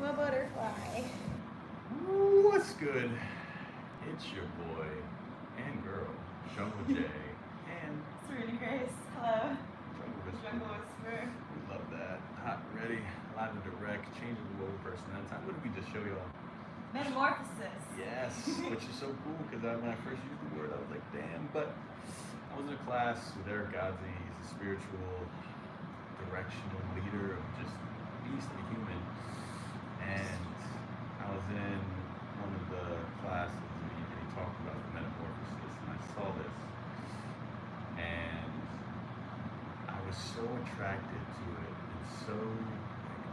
my butterfly. What's good? It's your boy and girl, Jungle J, and Serena Grace. Hello. Jungle Whisper. Jungle Whisper. We love that. Hot, ready, live and direct, changing the world person at a time. What did we just show y'all? Metamorphosis. Yes, which is so cool because when I first used the word, I was like, damn. But I was in a class with Eric Godzi. He's a spiritual, directional leader of just beast of a human. And I was in one of the classes and he talked about the metamorphosis, and I saw this, and I was so attracted to it, and so like,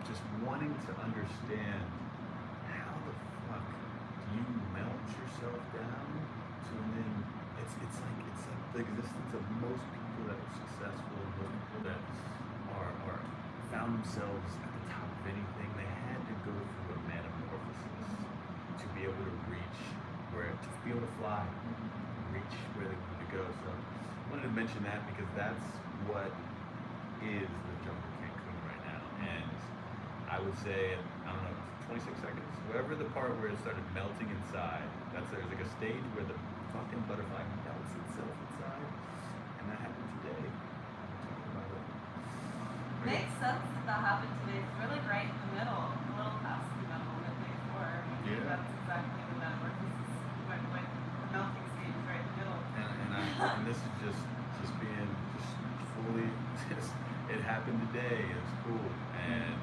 just wanting to understand how the fuck do you melt yourself down to, and then it's like the existence of most people that are successful, most people that are found themselves at the top of anything. They had to go through a metamorphosis to be able to reach where, to be able to fly, reach where they need to go. So I wanted to mention that because that's what is the jungle Cancun right now. And I would say, I don't know, 26 seconds, wherever the part where it started melting inside, there's like a stage where the fucking butterfly melts itself inside, and that happened today. I'm talking about it. Makes sense that happened today. It's really right in the middle, a little past the middle, midway before. Yeah. That's exactly the metamorphosis when the melting stage is right in the middle. And this is just being just fully it happened today. It's cool, and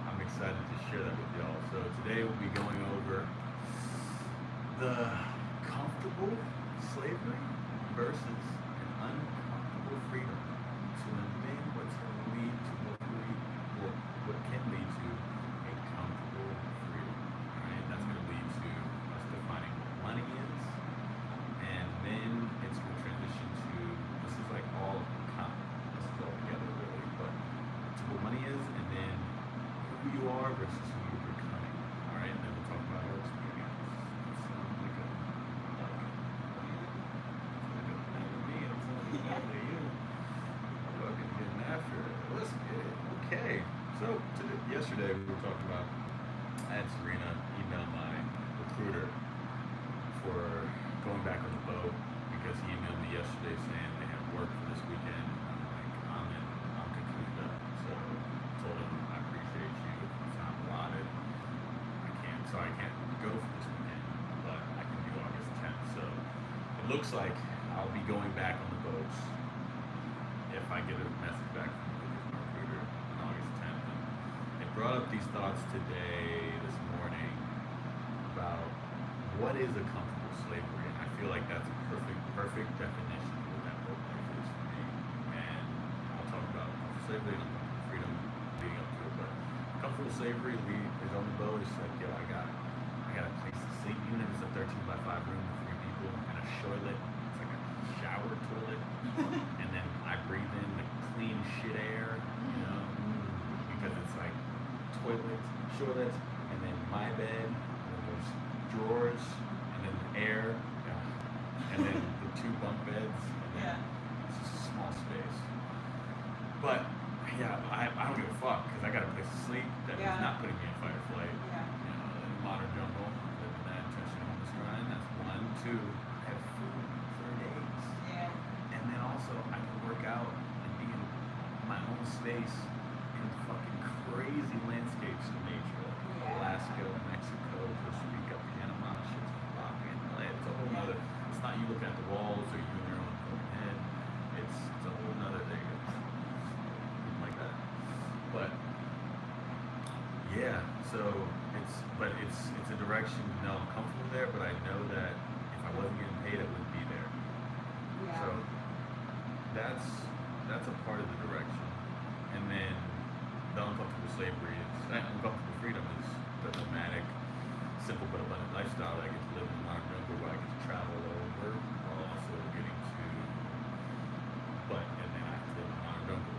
I'm excited to share that with y'all. So today we'll be going over the comfortable slavery versus an uncomfortable freedom to then what's going to lead to what can lead to a comfortable freedom. Alright, that's going to lead to us defining what money is, and then it's going to transition to, this is like all this is all together really, but to what money is, and then who you are versus who you're becoming. Alright, and then we'll talk about our experience. It sounds like a me, it sounds like you. Fucking getting after it. Let's get it. Okay. So yesterday we were talking about, I had Serena email my recruiter for going back on the boat because he emailed me yesterday saying they have work for this weekend. I'm like, I'm concluded up. So I told him I appreciate you. It's not allotted. I can't go for this weekend, but I can do August 10th. So it looks like I'll be going back on the boats if I get a message back from the recruiter on August 10th. And they brought up these thoughts today, this morning, about what is a comfortable slavery. And I feel like that's a perfect definition of what that boat life is for me. And I'll talk about slavery and freedom leading up to it. But comfortable slavery is on the boat. It's like, yo, I got a place to sleep, even if it's a 13 by 5 room with 3 people and a toilet. It's like a shower toilet. And then I breathe in the clean shit air, you know, because it's like toilet, toilet, and then my bed, and then there's drawers, and then the air, and then the 2 bunk beds, and then it's just a small space. But yeah, I don't give a fuck because I got a place to sleep that is not putting me in fight or flight. Yeah. You know, in the modern jungle, living that intentional homeless grind. That's 1, 2. Have food for days. Yeah. And then also I can work out and be in my own space in fucking crazy landscapes of nature, like Alaska, Mexico, Costa Rica, Panama. Shit's fucking lit. It's a whole nother. It's not you looking at the walls or you in your own fucking head. It's a whole nother thing. Like that. But yeah, so it's a direction. No, I'm comfortable there, but I know that if I wasn't getting paid, I wouldn't be there. Yeah. So that's a part of the direction. And then the uncomfortable slavery is uncomfortable freedom is the nomadic, simple but abundant lifestyle that I get to live in the modern jungle where I get to travel over while also getting to, and then I have to live in the modern jungle.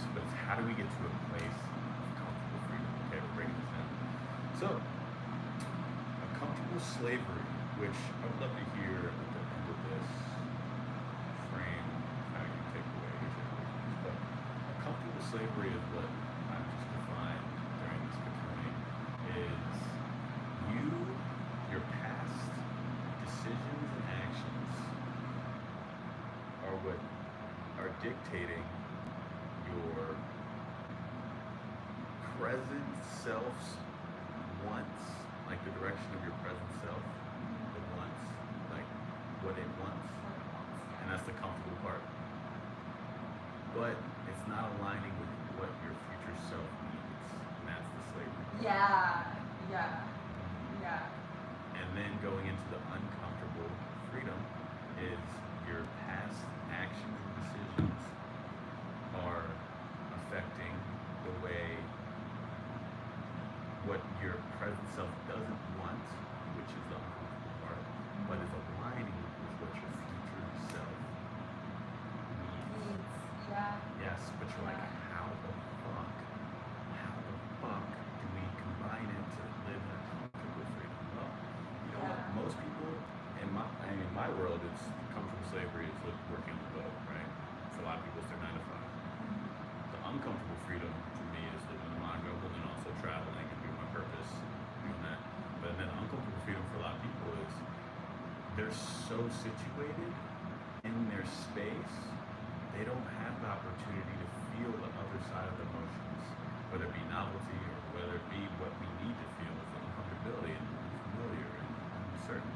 But it's how do we get to a place of comfortable freedom? Okay, we're breaking this down. So, a comfortable slavery, which I would love to hear at the end of this frame, how you take away but a comfortable slavery is what I've just what are dictating your present self's wants, like the direction of your present self, the wants, like what it wants, and that's the comfortable part. But it's not aligning with what your future self needs, and that's the slavery. Yeah. Yeah. Yeah. And then going into the uncomfortable freedom is your past actions and decisions are affecting the way what your present self doesn't want, which is the uncomfortable part, but is aligning with what your future self needs. Yeah. Yes, but you're like, how the fuck do we combine it to live in a comfortable freedom? Well, you know what? Most people in my world, it's comfortable slavery is working on the boat, right? For a lot of people, it's their 9 to 5. The uncomfortable freedom for me is living in the mono and then also traveling and doing my purpose, doing that. But then uncomfortable freedom for a lot of people is they're so situated in their space, they don't have the opportunity to feel the other side of the emotions, whether it be novelty or whether it be what we need to feel is the uncomfortability and unfamiliar and uncertain.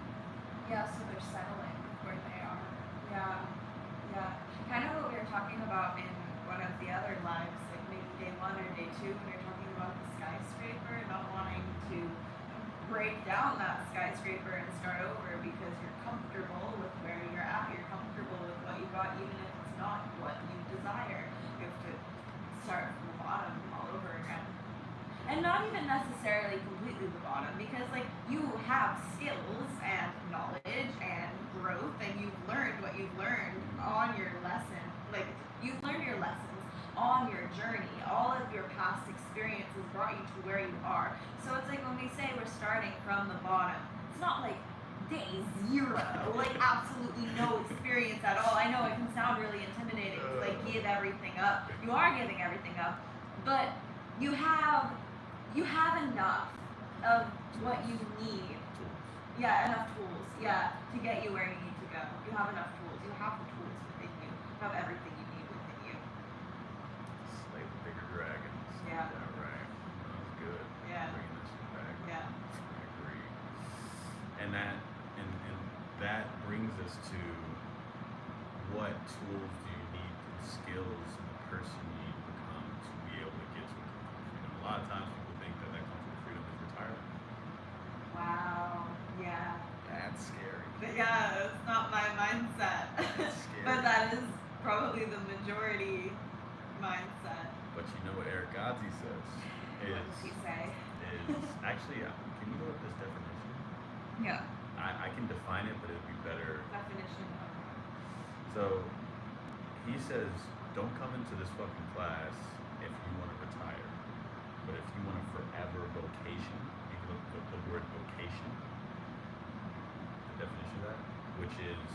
Yeah, so they're settling where they are. Yeah. Yeah. Kind of what we were talking about in one of the other lives, like maybe day 1 or day 2, when you're talking about the skyscraper, not wanting to break down that skyscraper and start over because you're comfortable with where you're at, you're comfortable with what you got, even if it's not what you desire. You have to start from the bottom all over again. And not even necessarily completely the bottom, because like you have skills and knowledge and growth, and you've learned what you've learned on your lesson. Like you've learned your lessons on your journey. All of your past experiences brought you to where you are. So it's like when we say we're starting from the bottom, it's not like day 0, like absolutely no experience at all. I know it can sound really intimidating to like give everything up. You are giving everything up, but you have enough of what you need. Yeah, enough tools. Yeah, to get you where you need to go. You have enough tools. You have the tools within you. You have everything you need within you. Slay the bigger dragons. Yeah. Right. That was good. Yeah. Bringing this shit back. Yeah. I agree. And that brings us to what tools do you need and skills and the person you need to become to be able to get to a comfortable freedom. A lot of times people think that comfortable freedom is retirement. Wow. Yeah. That's scary. But yeah, it's not my mindset. That's scary. But that is probably the majority mindset. But you know what Eric Godzi says What does he say? is actually, can you look up this definition? Yeah. I can define it, but it'd be better. Definition of So he says, don't come into this fucking class if you want to retire, but if you want a forever vocation, you can look at the word vocation, the definition of that, which is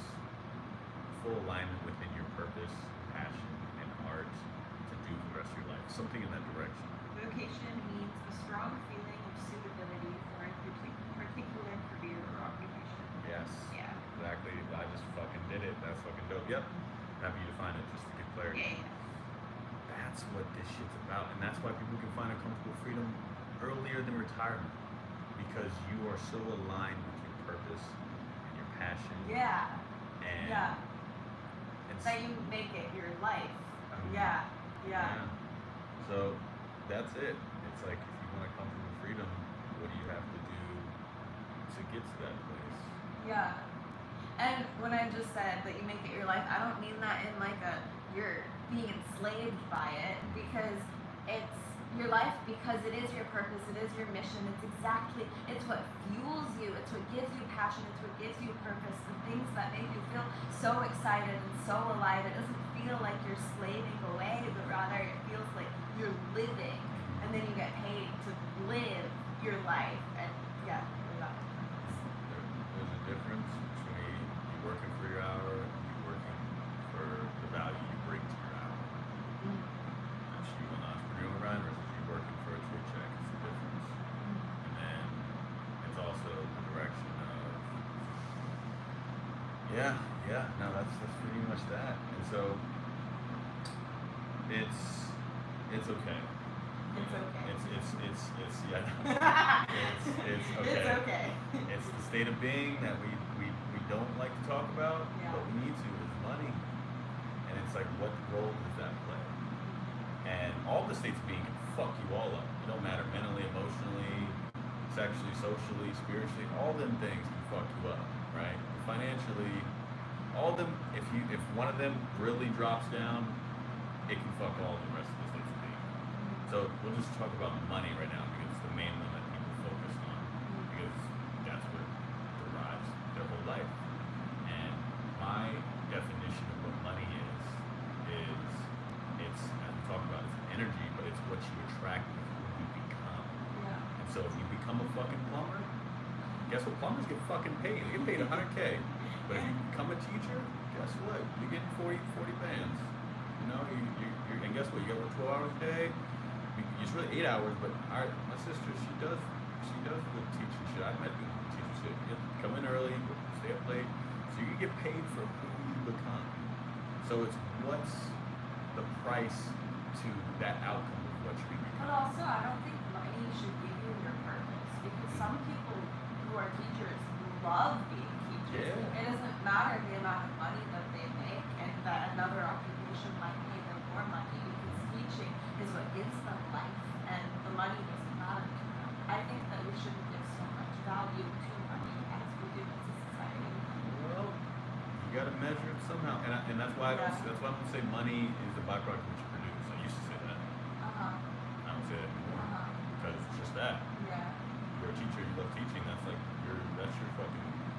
full alignment within your purpose, passion, and art to do for the rest of your life. Something in that direction. vocation means a strong feeling of suitability for a particular career or occupation. Yes. Yeah. Exactly. I just fucking did it. That's fucking dope. Yep. Happy you define it just to get clarity. Yeah. That's what this shit's about. And that's why people can find a comfortable freedom earlier than retirement. Because you are so aligned with your purpose and your passion. Yeah. And Yeah. it's, That you make it your life. Mhm. Yeah. Yeah. So that's it. It's like if you want a comfortable freedom, what do you have to do to get to that place? Yeah. And when I just said that you make it your life, I don't mean that in like a you're being enslaved by it, because it's your life because it is your purpose, it is your mission, it's what fuels you, it's what gives you passion, it's what gives you purpose, the things that make you feel so excited and so alive. It doesn't feel like you're slaving away, but rather it feels like you're living, and then you get paid to live your life, and yeah, live out your purpose. There's a difference between you working for your hour and you working for the value you bring to your hour. That's you on the entrepreneurial grind versus you working for a true check. It's the difference. And then it's also the direction of Yeah, yeah. No, that's pretty much that. And so it's okay. It's okay. It's yeah. It's okay. It's okay. It's the state of being that we don't like to talk about, Yeah. but we need to. Is money, and it's like, what role does that play? And all the states of being can fuck you all up. It don't matter mentally, emotionally, sexually, socially, spiritually. All them things can fuck you up, right? Financially, all them. If one of them really drops down, it can fuck all the rest of the states of being. So we'll just talk about money right now because it's the main one that people focus on because that's what derives their whole life. And my definition of what money is it's, as we talk about, it's an energy, but it's what you attract with who you become. Yeah. And so if you become a fucking plumber, guess what? Plumbers get fucking paid. They get paid 100K. But if you become a teacher, guess what? You're getting 40 bands. You know, and guess what? You got 12 hours a day. It's really 8 hours, but my sister, she does the teaching shit. I met the teaching shit. You have to come in early, stay up late, so you can get paid for who you become. So it's what's the price to that outcome of what you become. But also, I don't think money should give you your purpose because some people who are teachers love being teachers. Yeah. It doesn't matter the amount of money that they make, and that another occupation might pay them more money because teaching is what gives them life, and the money doesn't matter to them. I think that we shouldn't give so much value to money as we do as a society. Well, you got to measure it somehow, and that's why that's why I'm gonna say money is the byproduct of what you produce. I used to say that. I don't say that anymore because it's just that. Yeah. You're a teacher, you love teaching.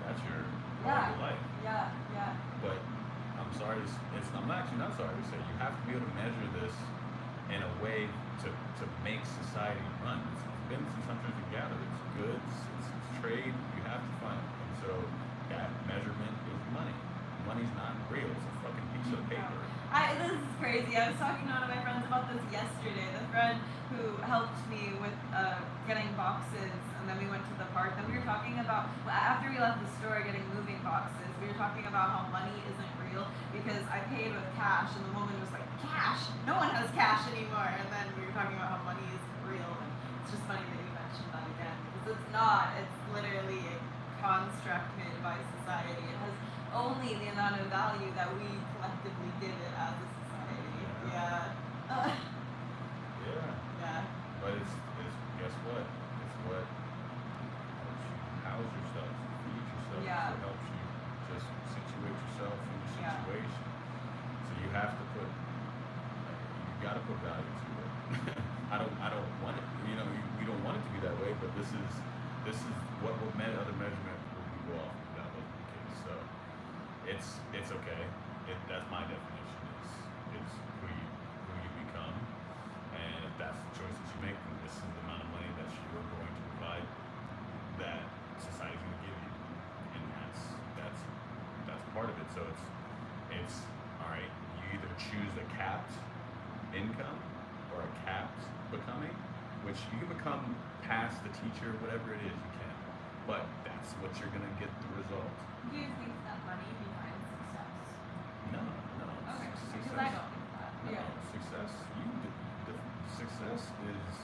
That's your Yeah. life. Yeah. But I'm sorry, I'm actually not sorry to say you have to be able to measure this in a way to make society run. It's been since hunters and gatherers. It's goods, it's trade. You have to find it. And so that measurement is money. Money's not real. It's a fucking piece of paper. This is crazy. I was talking to one of my friends about this yesterday. The friend who helped me with getting boxes, and then we went to the park. Then we were talking about, after we left the store getting moving boxes, we were talking about how money isn't real because I paid with cash, and the woman was like, cash? No one has cash anymore. And then we were talking about how money isn't real. And it's just funny that you mentioned that again because it's not. It's literally a construct made by society. It has only the amount of value that we collectively give it as a society. Yeah. Yeah. But it's guess what? It's what helps you house yourself, feed yourself. Yeah. It helps you just situate yourself in your situation. So you have to gotta put value to it. I don't want it. We don't want it to be that way, but this is what other measurement would we go off if that wasn't the case. So it's okay. That's my definition. Is who you become, and if that's the choice that you make, then this is the amount of money that you're going to provide that society's going to give you, and that's part of it. So it's all right. You either choose a capped income or a capped becoming, which you can become past the teacher, whatever it is you can, but that's what you're going to get the result. Do you think that money defines success? No. Okay, because Success. I don't think that. No, Yeah. success. Success is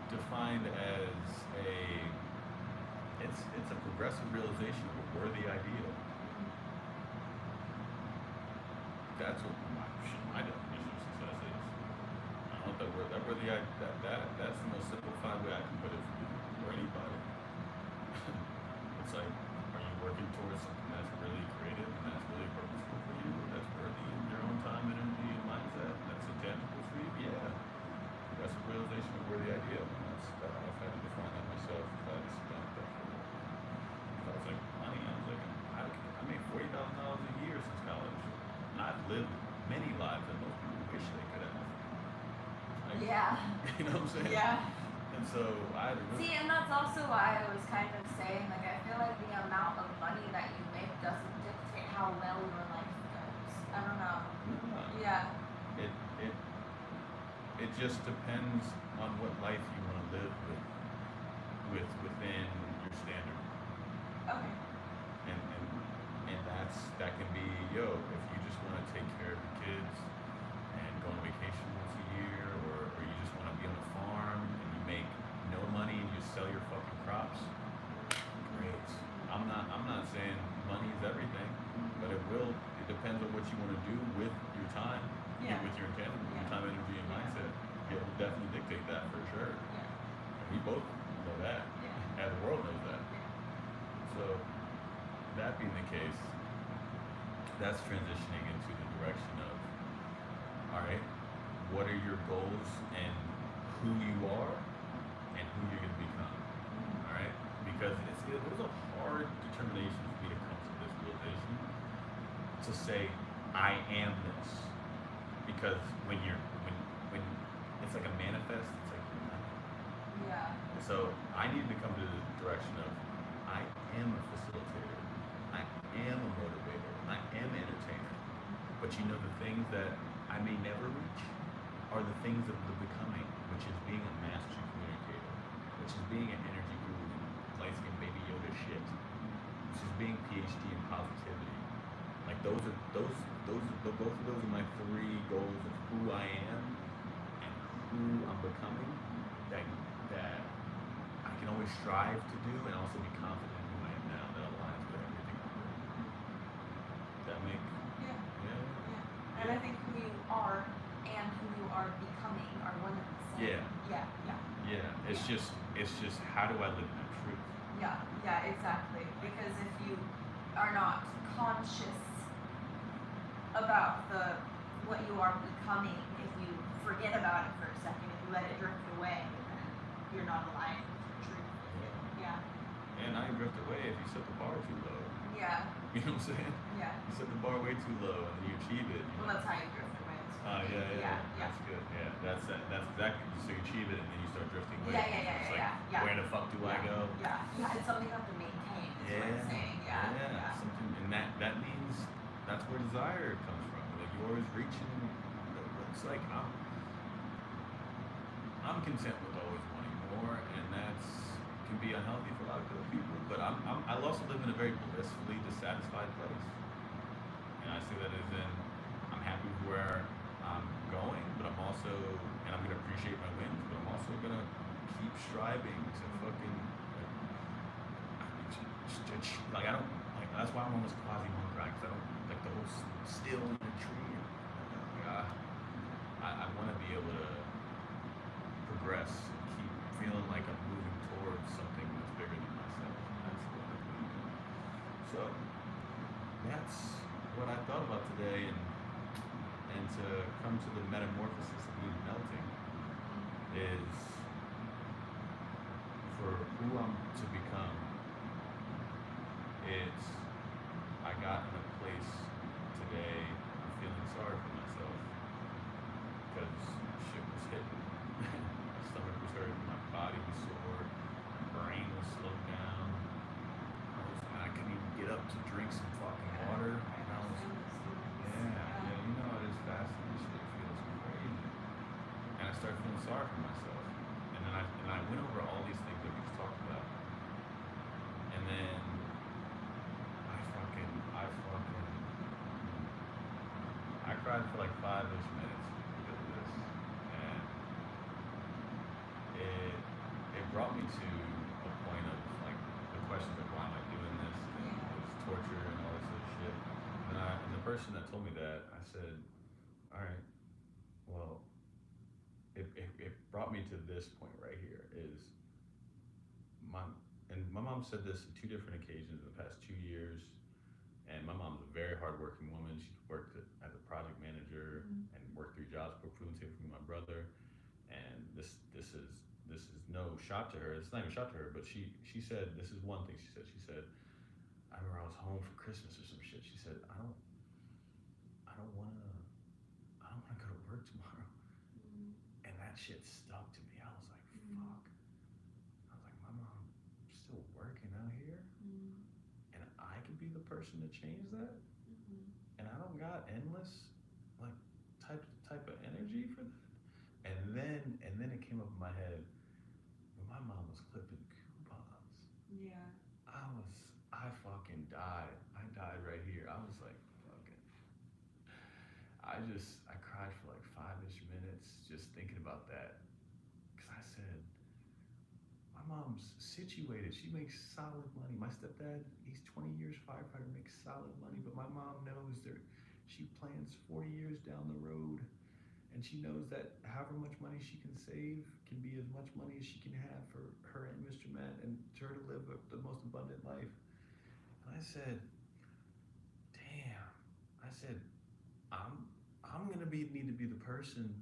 defined as it's a progressive realization of a worthy ideal. That's what my definition of success is. I don't know that's the most simplified way I can put it for anybody. It's like, are you working towards something that's really creative and that's really purposeful for you? That's worthy of your own time, energy, and mindset. That's intangible for you? Yeah. That's a realization of where the ideal. And I've had to define that myself. I had to sit down with that for a while. I was like, money. I was like, I made $40,000 a year since college. And I've lived many lives that most people wish they could have. Like, Yeah. You know what I'm saying? Yeah. And so I had to really. See, and that's also why I was kind of saying, like, I feel like the amount of money that you make doesn't dictate how well your life goes. I don't know. Yeah. It just depends on what life you want to live within your standard. Okay. And That can be, yo, if you just want to take care of your kids and go on vacation once a year, or you just want to be on a farm and you make no money and you sell your fucking crops, great. I'm not saying money is everything, but it depends on what you want to do with your time, Yeah. with your intangible, your time, energy, and mindset. It will definitely dictate that for sure. Yeah. And we both know that. Yeah. And the world knows that. Yeah. So that being the case, that's transitioning into the direction of, all right, what are your goals and who you are and who you're going to become. All right, because it was a hard determination for me to come to this realization to say I am this, because when when it's like a manifest, it's like you're not. Yeah. So I needed to come to the direction of I am a facilitator, I am a motivator, I am an entertainer. But you know, the things that I may never reach are the things of the becoming, which is being a master communicator, which is being an energy guru, light skin baby Yoda shit, which is being PhD in positivity. Like both of those are my three goals of who I am and who I'm becoming. That I can always strive to do and also be confident in who I am now. That aligns with everything I'm doing. Does that make? Yeah. Yeah. Yeah. And I think who you are and who you are becoming are one and the same. Yeah. Yeah. Yeah. Yeah. It's just how do I live in that truth? Yeah. Yeah. Exactly. Because if you are not conscious about what you are becoming, if you forget about it for a second, if you let it drift away, then you're not aligned with your truth. Yeah. And I drift away if you set the bar too low. Yeah. You know what I'm saying? Yeah. You set the bar way too low and then you achieve it. Well, that's how you drift away. Yeah. Yeah. That's good. Yeah, that's exactly. So you achieve it and then you start drifting away. Yeah. It's like, Yeah. where the fuck do I go? Yeah. Yeah. It's something you have to maintain. Is what I'm saying. Yeah. Something, and that means that's where desire comes from. Like you're always reaching. It's like I'm content with always wanting more, and that's can be unhealthy for a lot of good people. But I also live in a very blissfully dissatisfied place, and I see that as in I'm happy with where I'm going, but I'm also, and I'm gonna appreciate my wins, but I'm also gonna keep striving to fucking like I don't like that's why I'm almost quasi monk right, because I don't like the whole still in a tree. I want to be able to progress and keep feeling like I'm moving towards something that's bigger than myself. That's what I believe in. So that's what I thought about today, and to come to the metamorphosis of me melting is for who I'm to become. It's I got in a place today. I'm feeling sorry for myself because shit was hitting. My stomach was hurting, my body was sore, my brain was slowed down. I couldn't even get up to drink some fucking water. And I was, yeah, you know it is fasting. This shit feels crazy. And I started feeling sorry for myself. And then I went over all these things that we just talked about. And then I cried for like 5-ish minutes because of this, and it brought me to a point of like the questions of why am I doing this, and it was torture and all this other shit. And the person that told me that, I said, all right, well, it brought me to this point right here is my mom said this on 2 different occasions in the past 2 years. And my mom's a very hardworking woman. She worked as a project manager and worked 3 jobs, procurement for me and my brother. And this is no shot to her. It's not even a shot to her, but she said this is one thing she said. She said, I remember I was home for Christmas or some shit. She said, I don't wanna go to work tomorrow. And that shit stuck to me. I was like, fuck. I was like, my mom's still working out here? And I could be the person to change that? And I don't got endless like type of energy for that. And then it came up in my head when my mom was clipping coupons. Yeah. I fucking died. I died right here. I was like, I cried for like 5-ish minutes just thinking about that. Because I said, my mom's situated. She makes solid money. My stepdad, he's 20 years firefighter, makes solid money. But my mom knows that she plans 40 years down the road. And she knows that however much money she can save can be as much money as she can have for her and Mr. Matt and her to live the most abundant life. And I said, damn. I said, I'm gonna need to be the person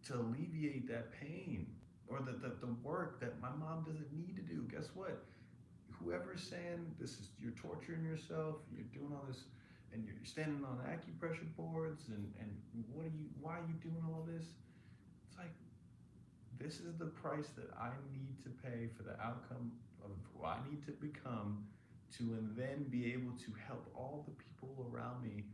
to alleviate that pain or the work that my mom doesn't need to do. Guess what? Whoever's saying this is you're torturing yourself, you're doing all this, and you're standing on acupressure boards, and why are you doing all this? It's like, this is the price that I need to pay for the outcome of who I need to become to and then be able to help all the people around me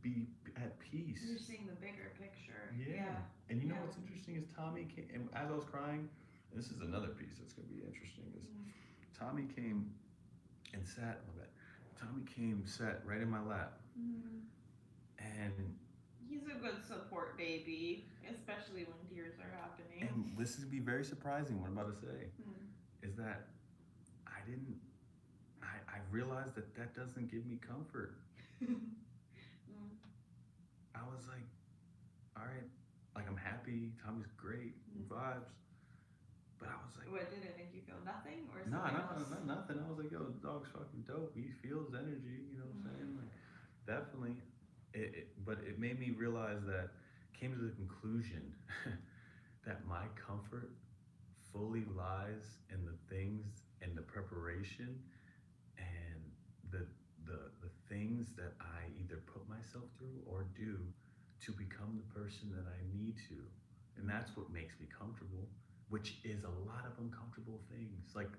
be at peace. You're seeing the bigger picture. Yeah. And you know what's interesting is Tommy came, and as I was crying, and this is another piece that's gonna be interesting, is Tommy came and sat, sat right in my lap. And he's a good support baby, especially when tears are happening. And this is gonna be very surprising, what I'm about to say, is that I realized that doesn't give me comfort. I was like, all right, like I'm happy, Tommy's great, vibes. But I was like, what, did it make you feel nothing or no, something else? not nothing. I was like, yo, the dog's fucking dope. He feels energy, you know what I'm saying? Like, definitely. But it made me realize that, came to the conclusion that my comfort fully lies in the things and the preparation and the things that I either put myself through or do to become the person that I need to. And that's what makes me comfortable, which is a lot of uncomfortable things like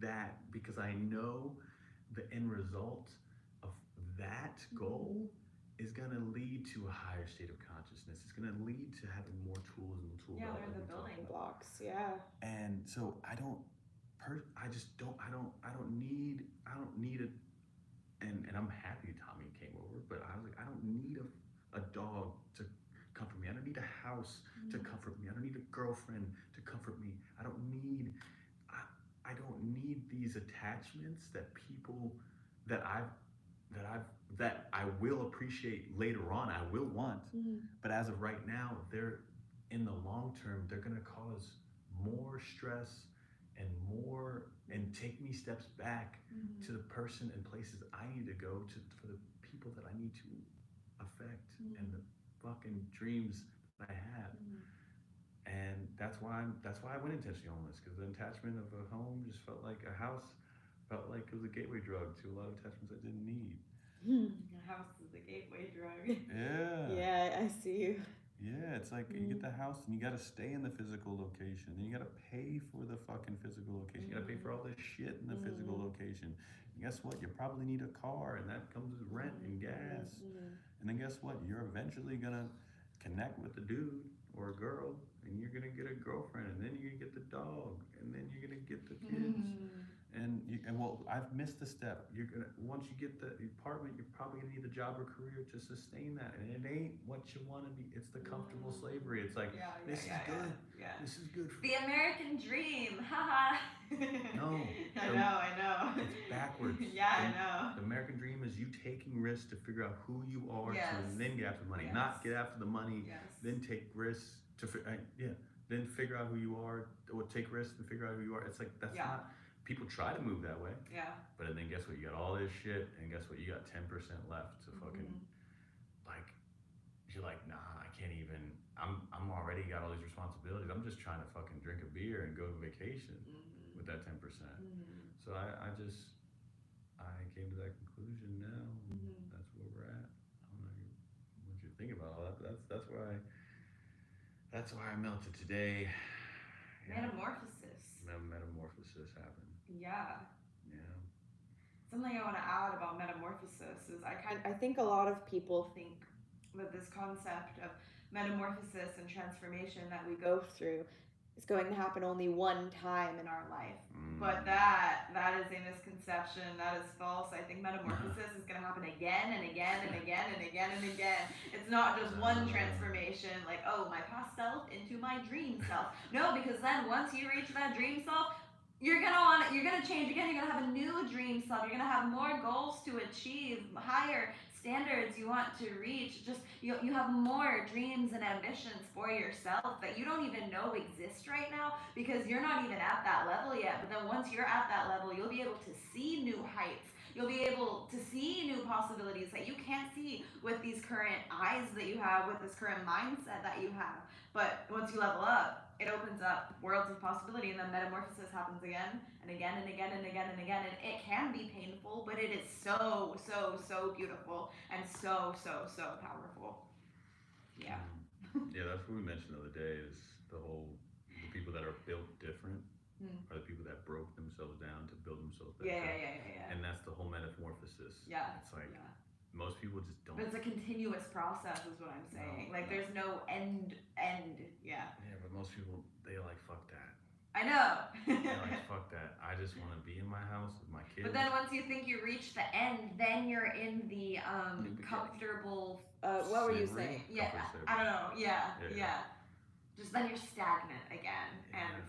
that, because I know the end result of that goal is gonna lead to a higher state of consciousness. It's gonna lead to having more tools in the tool belt. Yeah, they're the building blocks. Yeah. And so I don't need it. And I'm happy Tommy came over, but I was like, I don't need a dog to comfort me. I don't need a house to comfort me. I don't need a girlfriend to comfort me. I don't need these attachments that people that I will appreciate later on, I will want. But as of right now, they're in the long term, they're gonna cause more stress and take me steps back to the person and places I need to go to for the people that I need to affect and the fucking dreams that I have. And that's why I went intentionally homeless, because the attachment of a home just felt like a house, felt like it was a gateway drug to a lot of attachments I didn't need. The house is the gateway drug. Yeah. Yeah, I see you. Yeah, it's like you get the house and you gotta stay in the physical location. Then you gotta pay for the fucking physical location. You gotta pay for all this shit in the physical location. And guess what? You probably need a car, and that comes with rent and gas. And then guess what? You're eventually gonna connect with a dude or a girl, and you're gonna get a girlfriend, and then you're gonna get the dog, and then you're gonna get the kids. And well, I've missed a step. Once you get the apartment, you're probably gonna need a job or career to sustain that. And it ain't what you wanna be. It's the comfortable slavery. It's like, this is good. Yeah. This is good. The American dream, haha. No. I know. It's backwards. Yeah, I know. The American dream is you taking risks to figure out who you are and then get after the money. Not get after the money, then take risks then figure out who you are, or take risks and figure out who you are. It's like, that's not, people try to move that way. Yeah. But then guess what? You got all this shit, and guess what? You got 10% left to fucking, like, you're like, nah, I can't even, I'm already got all these responsibilities. I'm just trying to fucking drink a beer and go to vacation with that 10%. So I came to that conclusion now. That's where we're at. I don't know what you think about all that, but that's why I melted today. Metamorphosis. Metamorphosis happened. Yeah. Yeah. Something I want to add about metamorphosis is I think a lot of people think that this concept of metamorphosis and transformation that we go through is going to happen only one time in our life. Mm. But that is a misconception. That is false. I think metamorphosis is going to happen again and again and again and again and again. It's not just one transformation, like, oh, my past self into my dream self. No, because then once you reach that dream self, you're gonna change again. You're gonna have a new dream self. You're gonna have more goals to achieve, higher standards you want to reach. Just you have more dreams and ambitions for yourself that you don't even know exist right now because you're not even at that level yet. But then once you're at that level, you'll be able to see new heights. You'll be able to see new possibilities that you can't see with these current eyes that you have, with this current mindset that you have. But once you level up, it opens up worlds of possibility, and then metamorphosis happens again and again and again and again and again. And it can be painful, but it is so, so, so beautiful and so, so, so powerful. Yeah. Yeah, that's what we mentioned the other day, is the people that are built different are the people that broke themselves down to build themselves back up. Yeah. And that's the whole metamorphosis. Yeah. It's like, most people just don't. But it's a continuous process is what I'm saying. There's no end. Yeah. Yeah, but most people, they like, fuck that. I know. They're like, fuck that. I just want to be in my house with my kids. But then once you think you reach the end, then you're in the comfortable, what were you saying? Yeah, I don't know. Yeah. Just then you're stagnant again. And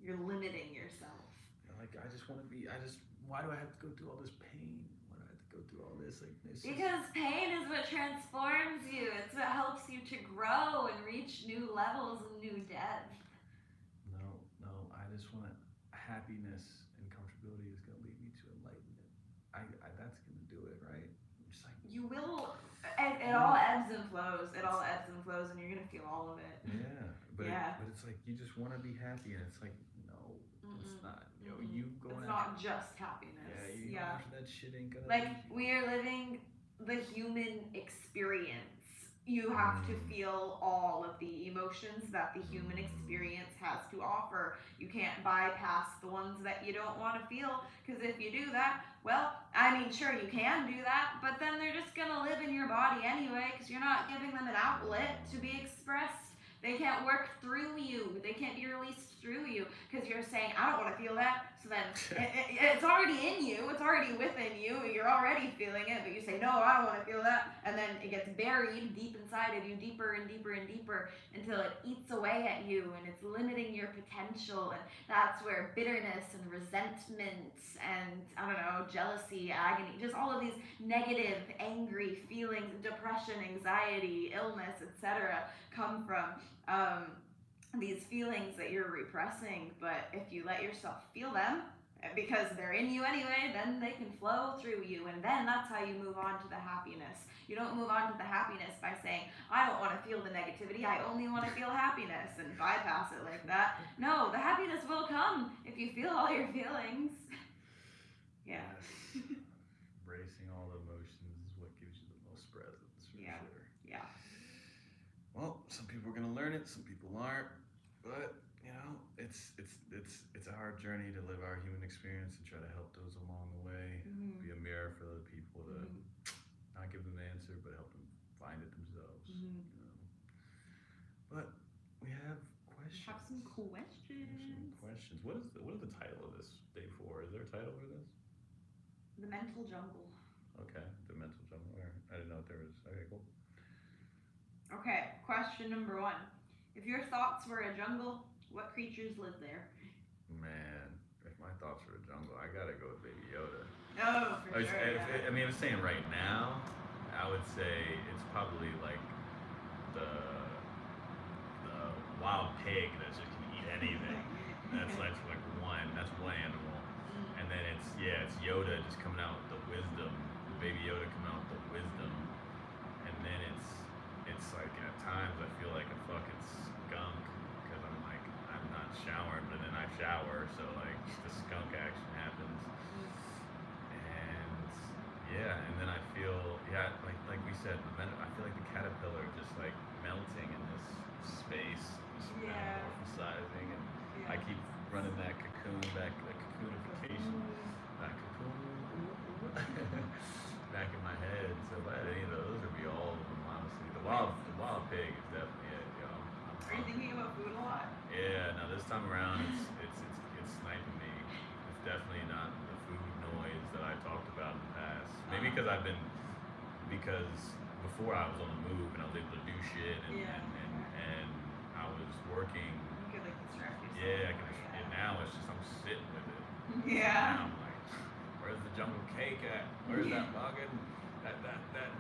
you're limiting yourself. Like, I just want to be, why do I have to go through all this pain? Why do I have to go through all this? Like, because pain is what transforms you. It's what helps you to grow and reach new levels and new depth. No, I just want happiness and comfortability is going to lead me to enlightenment. That's going to do it, right? Just like, you will, it all ebbs and flows. It all ebbs and flows, and you're going to feel all of it. Yeah, but it's like, you just want to be happy, and it's like, no, it's not. You know, you going It's not just happiness. Yeah, you going after that shit ain't gonna. Like, we are living the human experience. You have to feel all of the emotions that the human experience has to offer. You can't bypass the ones that you don't want to feel, because if you do that, well, I mean, sure, you can do that, but then they're just gonna live in your body anyway, because you're not giving them an outlet to be expressed. They can't work through you. They can't be released through you, because you're saying, I don't want to feel that. So then it's already in you. It's already within you. You're already feeling it, but you say, no, I don't want to feel that. And then it gets buried deep inside of you, deeper and deeper and deeper, until it eats away at you, and it's limiting your potential. And that's where bitterness and resentment and, I don't know, jealousy, agony, just all of these negative, angry feelings, depression, anxiety, illness, etc. come from. These feelings that you're repressing, but if you let yourself feel them, because they're in you anyway, then they can flow through you, and then that's how you move on to the happiness. You don't move on to the happiness by saying, I don't want to feel the negativity, I only want to feel happiness, and bypass it like that. No, the happiness will come if you feel all your feelings. Yeah. Yes. Embracing all the emotions is what gives you the most presence, for sure. Yeah. Well, some people are gonna learn it, some people aren't, but you know, it's our journey to live our human experience and try to help those along the way. Be a mirror for other people to not give them the answer, but help them find it themselves. You know. But we have questions. Have some questions. What is the title of this day 4? Is there a title for this? The mental jungle. Okay, the mental jungle. I didn't know if there was. Okay, cool. Okay, question number 1. If your thoughts were a jungle, what creatures live there? Man, if my thoughts were a jungle, I gotta go with Baby Yoda. Oh, for sure. I mean, I'm saying right now, I would say it's probably like the wild pig that just can eat anything. That's like one. That's one animal. And then it's Yoda just coming out with the wisdom. Baby Yoda coming out with the wisdom. And then it's like at times I feel like a fucking skunk, because I'm not showering, but then I shower, so like the skunk action happens. And then I feel like we said, I feel like the caterpillar just like melting in this space, just metamorphosizing, and I keep running that cocoon back, the cocoonification, that cocoon back in my head. So if I had any of those, it'd be all of them, honestly. The wild pig is definitely it, yo. Are you thinking about food a lot? because before I was on the move and I was able to do shit and I was working. You could like distract yourself. Yeah, I can. And now it's just I'm sitting with it. Yeah. And I'm like, where's the jungle cake at? Where's that fucking that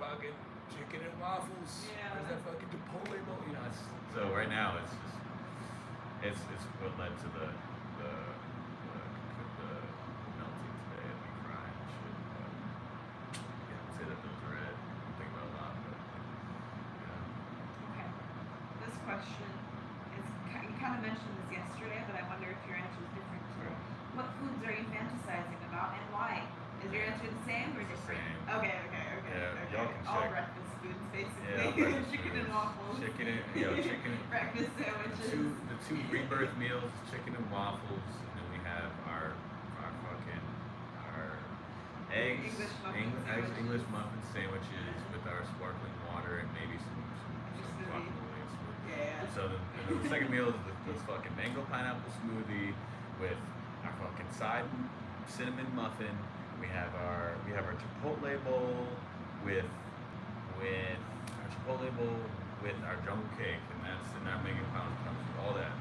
fucking chicken and waffles? Yeah. Where's that fucking Chipotle bowl? You know, so right now it's just it's what led to the melting today and me crying and shit. But yeah, I'd say that those are it. I'm thinking about a lot, but yeah. Okay. This question is you kind of mentioned this yesterday, but I wonder if your answer is different today. What foods are you fantasizing about and why? Is your answer the same or It's the different? same. Okay. Yeah, y'all can All check. breakfast foods, basically. Yeah, breakfast Chicken foods. and waffles. Chicken. Breakfast The sandwiches. two rebirth meals, chicken and waffles, and then we have our eggs, English muffin sandwiches with our sparkling water and maybe some guacamole and smoothie. Yeah. So then the second meal is this fucking mango pineapple smoothie with our fucking side cinnamon muffin. We have our Chipotle bowl with our jungle cake, and that's in our mega pound comes with all that.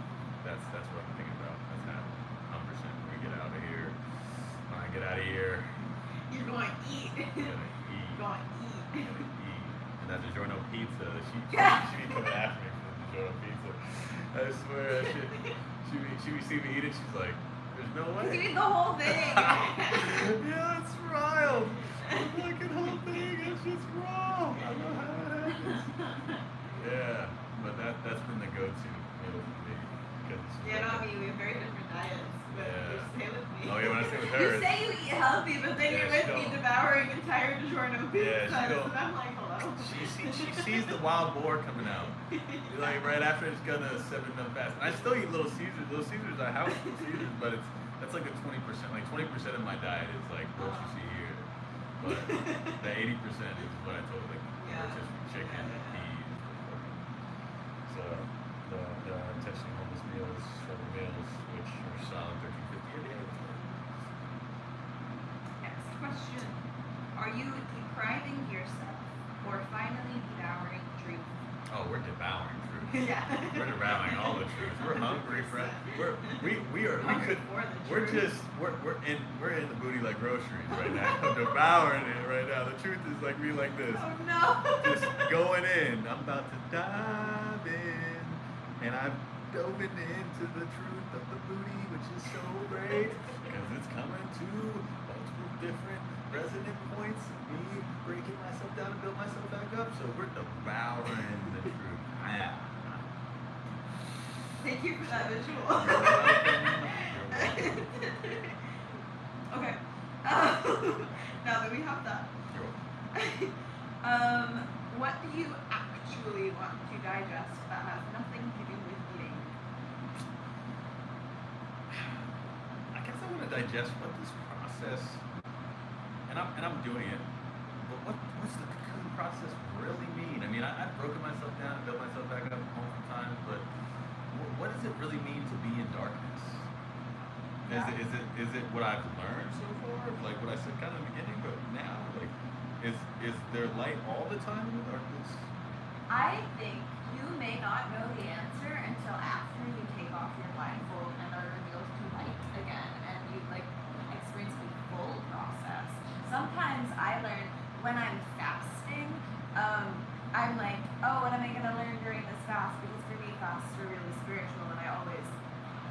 That's what I'm thinking about. That's happening 100% when we get out of here. When I get out of here, You're going to eat. I'm gonna eat. Going to eat. I'm gonna eat. And that DiGiorno pizza, she be coming after me for the DiGiorno pizza. I swear that shit. She be seeing me eat it, she's like, there's no way. You eat the whole thing. Yeah, it's wild. The fucking whole thing, it's just raw. I don't know how it happens. Yeah, but that's been the go-to meal for me. Yeah, no, I mean, we have very different diets, but Yeah. you stay with me. Oh yeah, when I stay with her, You say you eat healthy, but then Yeah, you're she with me don't. devouring entire DiGiorno pizzas, she don't. and I'm like, hello. she sees the wild boar coming out. Like right after it's gonna 7-up fast. And I still eat Little Caesars. Little Caesars, I have Little Caesars, but that's like a 20%. Like 20% of my diet is like what you see here. But the 80% is what I told like rotisserie chicken, peas, so the intentional homeless meals, several meals, which are solid $13.50 a day. Next question. Are you depriving yourself or finally devouring truth? Oh, we're devouring truth. Yeah. We're devouring all the truth. We're hungry, friend. We're in the booty like groceries right now. Devouring it right now. The truth is like me like this. Oh no. Just going in. I'm about to dive in. And I'm dove into the truth of the booty, which is so great. Because it's coming to multiple different resonant points of me breaking myself down and build myself back up. So we're devouring the truth. Yeah. Thank you for that visual. You're welcome. Okay. Now that we have that, You're welcome. what do you actually want to digest that has nothing to do with eating? I guess I want to digest what this process, and I'm doing it. But what's the cocoon process really mean? I mean, I've broken myself down and built myself back up multiple times, but what does it really mean to be in darkness? Yeah. Is it what I've learned so far? Like what I said kind of in the beginning, but now, like, is there light all the time in the darkness? I think you may not know the answer until after you take off your blindfold and are revealed to light again, and you like experience the full process. Sometimes I learn when I'm fasting. I'm like, oh, what am I gonna learn during this fast? Because for me, fasts are really spiritual, and I always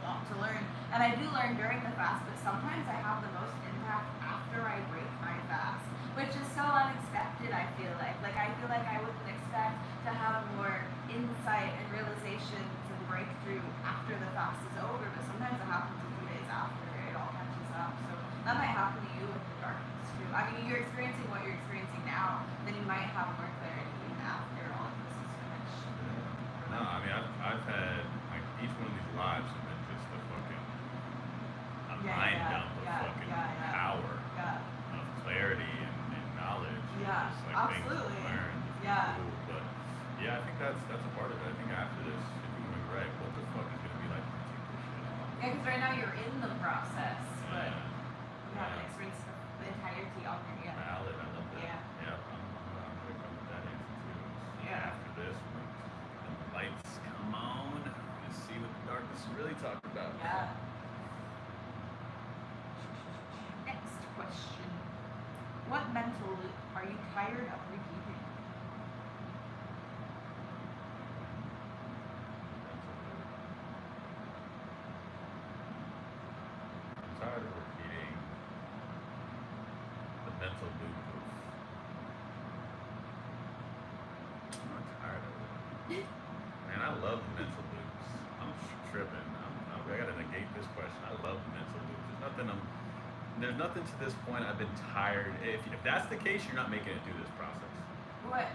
want to learn. And I do learn during the fast, but sometimes I have the most impact after I break my fast, which is so unexpected. I feel like I feel like I wouldn't expect to have more insight and realizations and breakthrough after the fast is over, but sometimes it happens a few days after it all catches up. So that might happen to you with the darkness too. I mean, you're experiencing what you're experiencing now, then you might have more clarity after all of this is finished. No, I mean I've had like each one of these lives have been just a fucking mind dump of fucking power of clarity and knowledge. Yeah, just, like, absolutely. Things to learn. Yeah. Cool. But yeah, I think that's a part of it. I think after this, if you're doing right, what the fuck is gonna be like when I take this shit off? Yeah, because right now you're in the process, but Yeah. you haven't experienced the entirety of it yet. Valid, I love that. Yeah. What mental loop are you tired of repeating? I'm tired of repeating the mental loop of. I'm not tired of it. Man, I love the mental loops. I'm tripping. I gotta negate this question. I love the mental loops. There's nothing to this point I've been tired. If that's the case, you're not making it through this process. What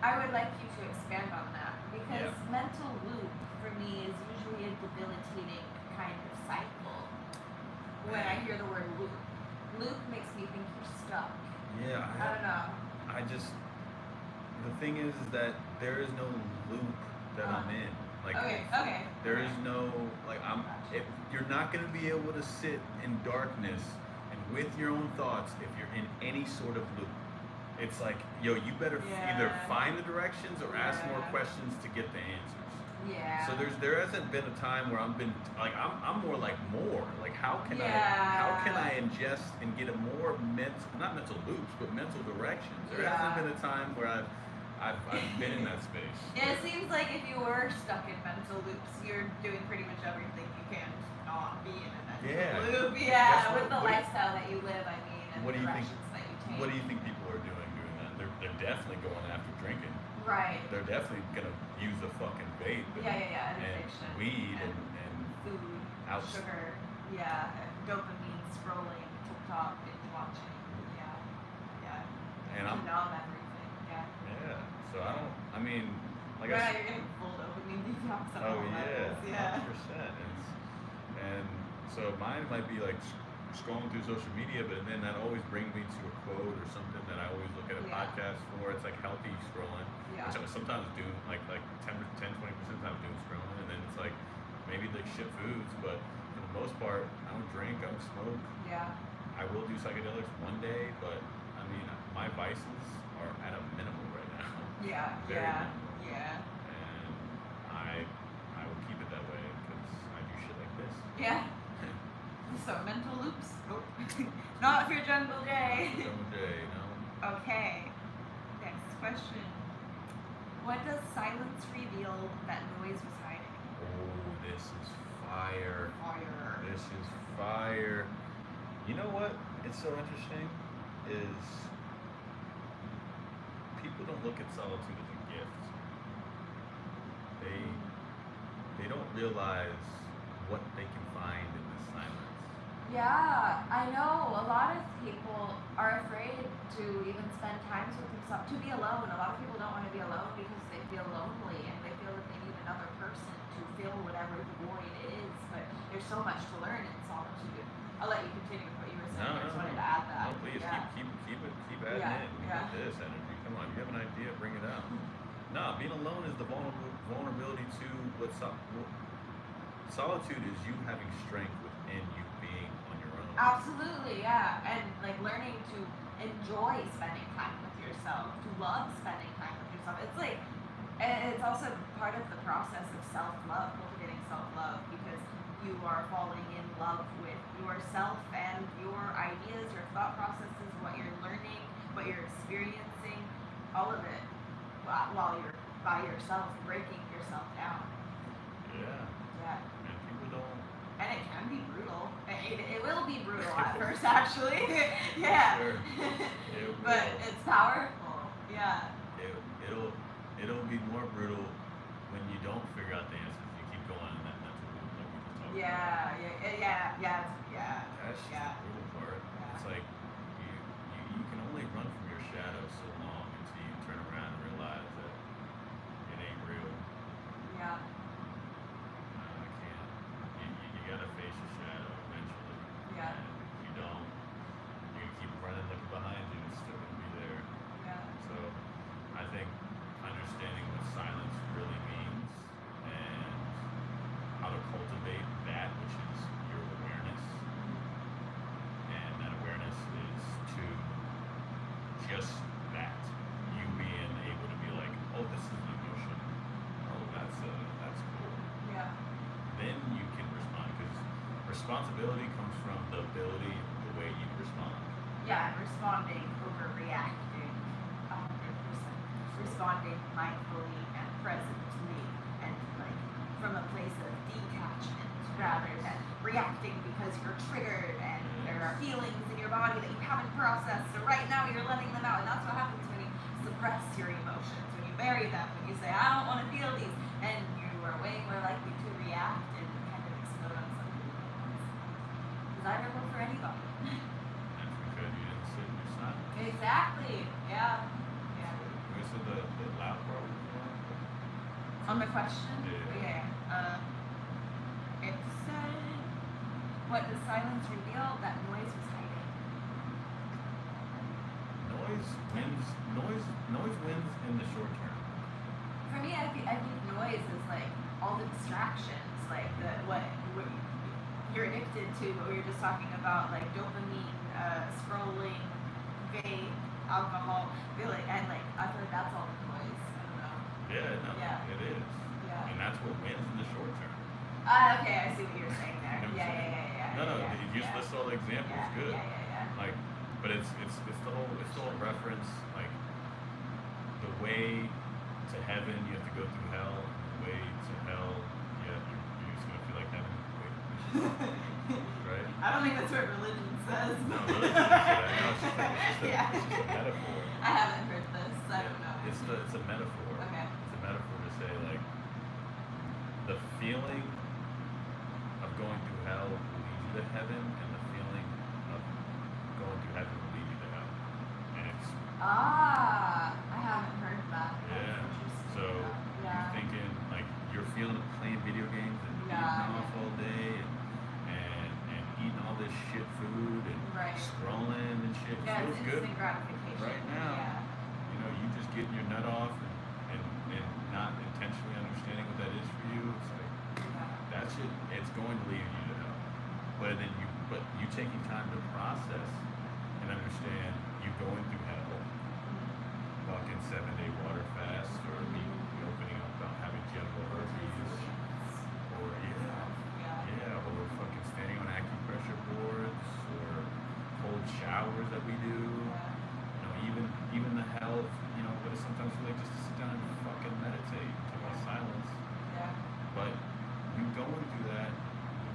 I would like you to expand on that because Yeah. mental loop for me is usually a debilitating kind of cycle. When I hear the word loop, loop makes me think you're stuck. Yeah, I don't know. I just the thing is that there is no loop that I'm in. Like Okay. there is no like if you're not gonna be able to sit in darkness and with your own thoughts if you're in any sort of loop. It's like, yo, you better either Yeah. find the directions or ask more Yeah. questions to get the answers. Yeah. So there hasn't been a time where I'm more like more like how can Yeah. I ingest and get a more not mental loops but mental directions. There Yeah. hasn't been a time where I've been in that space. Yeah, it seems like if you were stuck in mental loops, you're doing pretty much everything you can to not be in a mental Yeah. loop. Guess Yeah, what- with the what do you- lifestyle that you live, I mean, and What the do you think- directions that you take. What do you think people are doing that? They're definitely going after drinking. Right. They're definitely gonna use a fucking vape Yeah, and addiction. weed and and food, out- sugar, and dopamine, scrolling, TikTok, binge watching, and to I'm numb everything, yeah. So I mean like Right, I you're getting full dopamine detox on oh all yeah, levels, yeah. 100%. And so mine might be like scrolling through social media, but then that always brings me to a quote or something that I always look at a Yeah. podcast for. It's like healthy scrolling, Yeah. which I sometimes do like 10, 20% of the time doom scrolling, and then it's like maybe like shit foods, but for the most part, I don't drink, I don't smoke. Yeah. I will do psychedelics one day, but I mean my vices are at a minimum right now. Yeah. Very minimal. Yeah. And I will keep it that way because I do shit like this. Yeah. So mental loops. Nope. Not for Jungle J. Someday, no. Okay. Next question. What does silence reveal that noise was hiding? Oh, this is fire. Fire. This is fire. You know what? It's so interesting is people don't look at solitude as a gift. They don't realize what they can find in the silence. Yeah, I know. A lot of people are afraid to even spend time with themselves, to be alone. A lot of people don't want to be alone because they feel lonely and they feel that they need another person to fill whatever the void is. But there's so much to learn in solitude. I'll let you continue with what you were saying. I just wanted to add that. No, please Yeah. keep adding Yeah, in. We yeah. get this energy. Come on, you have an idea, bring it out. Nah, being alone is the vulnerability to solitude is you having strength within you being on your own. Absolutely, yeah. And like learning to enjoy spending time with yourself, to love spending time with yourself. It's like, and it's also part of the process of self-love, cultivating self-love, because you are falling in love with yourself and your ideas, your thought processes, what you're learning, what you're experiencing, all of it, while you're by yourself, breaking yourself down. Yeah. Yeah. And people don't. And it can be brutal. It will be brutal at first, actually. Yeah. Sure. It But will. it's powerful. Yeah. It'll be more brutal when you don't figure out the answers. You keep going in that mental loop like we just talked about. Yeah. That's just Yeah. the brutal part. Yeah. It's like you can only run from your shadow so long until you turn around and realize that it ain't real. Yeah. No, I can't. You gotta face your shadow eventually. Yeah. And if you don't, you're gonna keep running looking behind you. It's still gonna be there. Yeah. So I think understanding what silence really means and how to cultivate that which is your awareness, and that awareness is to just that. You being able to be like, oh, this is an emotion. Oh, that's cool. Yeah. Then you can respond because responsibility comes from the ability, the way you respond. Yeah, and responding, overreacting, 100%. Responding mindfully and presently, and like from a place of detachment rather than reacting because you're triggered and there are feelings in your body that you haven't processed. So right now you're letting them out, and that's what happens when you suppress your emotions, when you bury them, when you say, I don't want to feel these, and you are way more likely to react and kind of explode on something. Because I don't go for anybody. That's because you didn't sit in your silence. Exactly. Yeah. Yeah. This is the loud part was wrong. On the question? Yeah. It said, what does silence reveal? That noise was hiding. Noise wins in the short term. For me, I think noise is like all the distractions, like what you're addicted to, what we were just talking about, like dopamine, scrolling, vape, alcohol, feeling, and like I feel like that's all the noise. I don't know. Yeah, no, Yeah. it is. Yeah. And that's what wins in the short term. Okay, I see what you're saying there. You know what I'm saying? Yeah. No, yeah, you just list all the examples. yeah, Good. Yeah. Like, but it's the whole reference. Like, the way to heaven, you have to go through hell. The way to hell, you're just gonna feel like heaven. Right? I don't think that's what religion says. No, religion doesn't say that. No, it's just a metaphor. I haven't heard this. I don't know. It's a metaphor. Okay. It's a metaphor to say like the feeling of going through hell will lead you to heaven, and the feeling of going through heaven will lead you to hell. And it's I haven't heard that. yeah. So you're thinking like you're feeling playing video games and eating off all day and eating all this shit food and scrolling and shit. Yeah, Feels it's good instant gratification. right now. Yeah. You know, you just getting your nut off and not intentionally understanding what that is for you. It's like that shit. It's going to lead you to hell. But you taking time to process and understand you going through hell, fucking 7-day water fast, or me opening up about having genital herpes, or or fucking standing on acupressure boards, or cold showers that we do. You know, even the health. You know, but sometimes we like just to sit down and fucking meditate, talk about silence. Yeah. But you going through that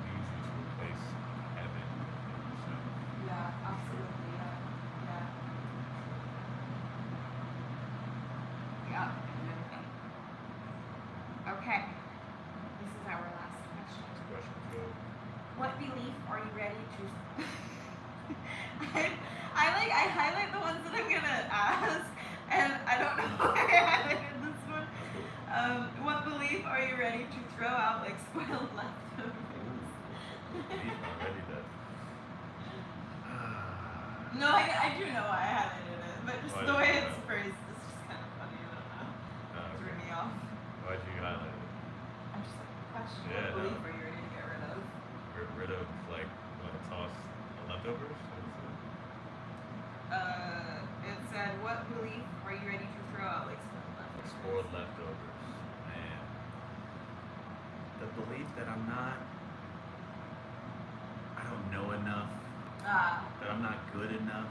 leads you to a place of heaven. So. Yeah, absolutely. Yeah. Okay. This is our last question. Next question, go. What belief are you ready to? I highlight the ones that I'm gonna ask, and I don't know why I highlighted this one. What belief are you ready to throw out like spoiled leftovers? Belief already that. No, I do know why I highlighted it, but just Why the did way you it's highlight it? phrased is just kind of funny. I don't know. Threw me off. Why'd you highlight it? I'm just like, question. Yeah, What belief no. are you ready to get rid of? Get rid of like want to toss the leftovers? What is it? It said, what belief are you ready to throw out like spoiled leftovers? Spoiled leftovers. Man. The belief that I don't know enough, that I'm not good enough,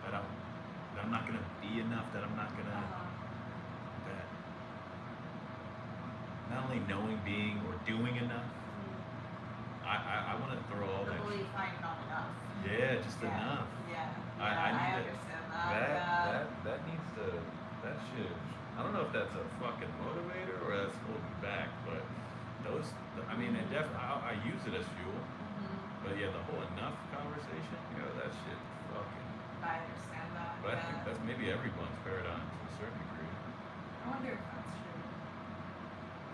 that I'm not gonna be enough, that I'm not gonna that not only knowing, being, or doing enough. I want to throw all The that. belief I'm not enough. Yeah, just enough. Yeah. I need understand that. that needs to, that shit. I don't know if that's a fucking motivator or that's holding back, but those, I mean, it definitely, I use it as fuel. But yeah, the whole enough conversation, that shit fucking. I understand that. But I think that's maybe everyone's paradigm to a certain degree. I wonder if that's true.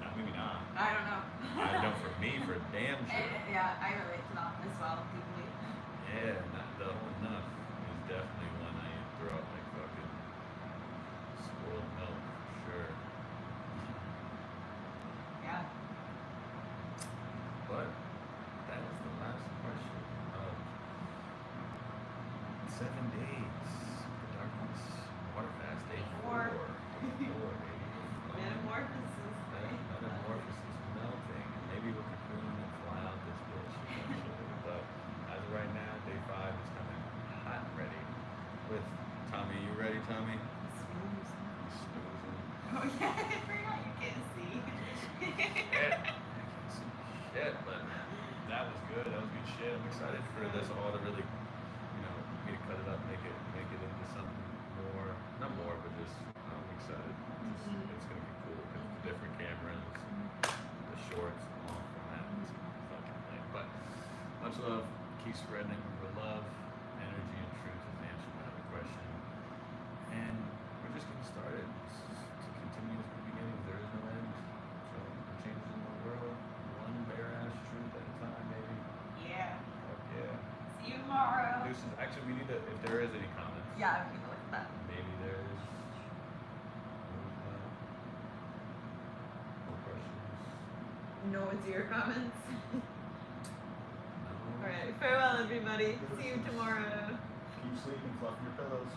No, maybe not. I don't know. I know for me, for damn sure. Yeah, I relate to that as well, deeply. Yeah, the whole enough is definitely one I throw out like fucking spoiled milk, for sure. Yeah. But that is the last question of 7 days. The darkness water fast, day 4. Day 4, baby. Metamorphosis. Metamorphosis, melting. Maybe with Cocoon and fly out this bitch eventually. But as of right now, day 5 is coming hot and ready. ready, Tommy? Snooze. He's snoozing. Oh yeah, I forgot you can't see. Shit, but that was good. That was good shit. I'm excited for this all to really, me to cut it up, make it into something more, not more, but just I'm excited. It's gonna be cool because the different cameras, the shorts, the long format, it's a fucking thing. But much love. Keep spreading it with love, energy, and truth is the answer to my other question. And we're just getting started. To continue as the beginning, there is no end. So the changes in the world, one bare ass truth at a time, baby. Yeah. Fuck yeah. See you tomorrow. Deuces. Actually, we need to, if there is any comments. Yeah, I'm gonna look at that. Maybe there is. No questions. No one's your comments. No. Alright, farewell everybody. See you tomorrow. Keep sleeping, fluff your pillows.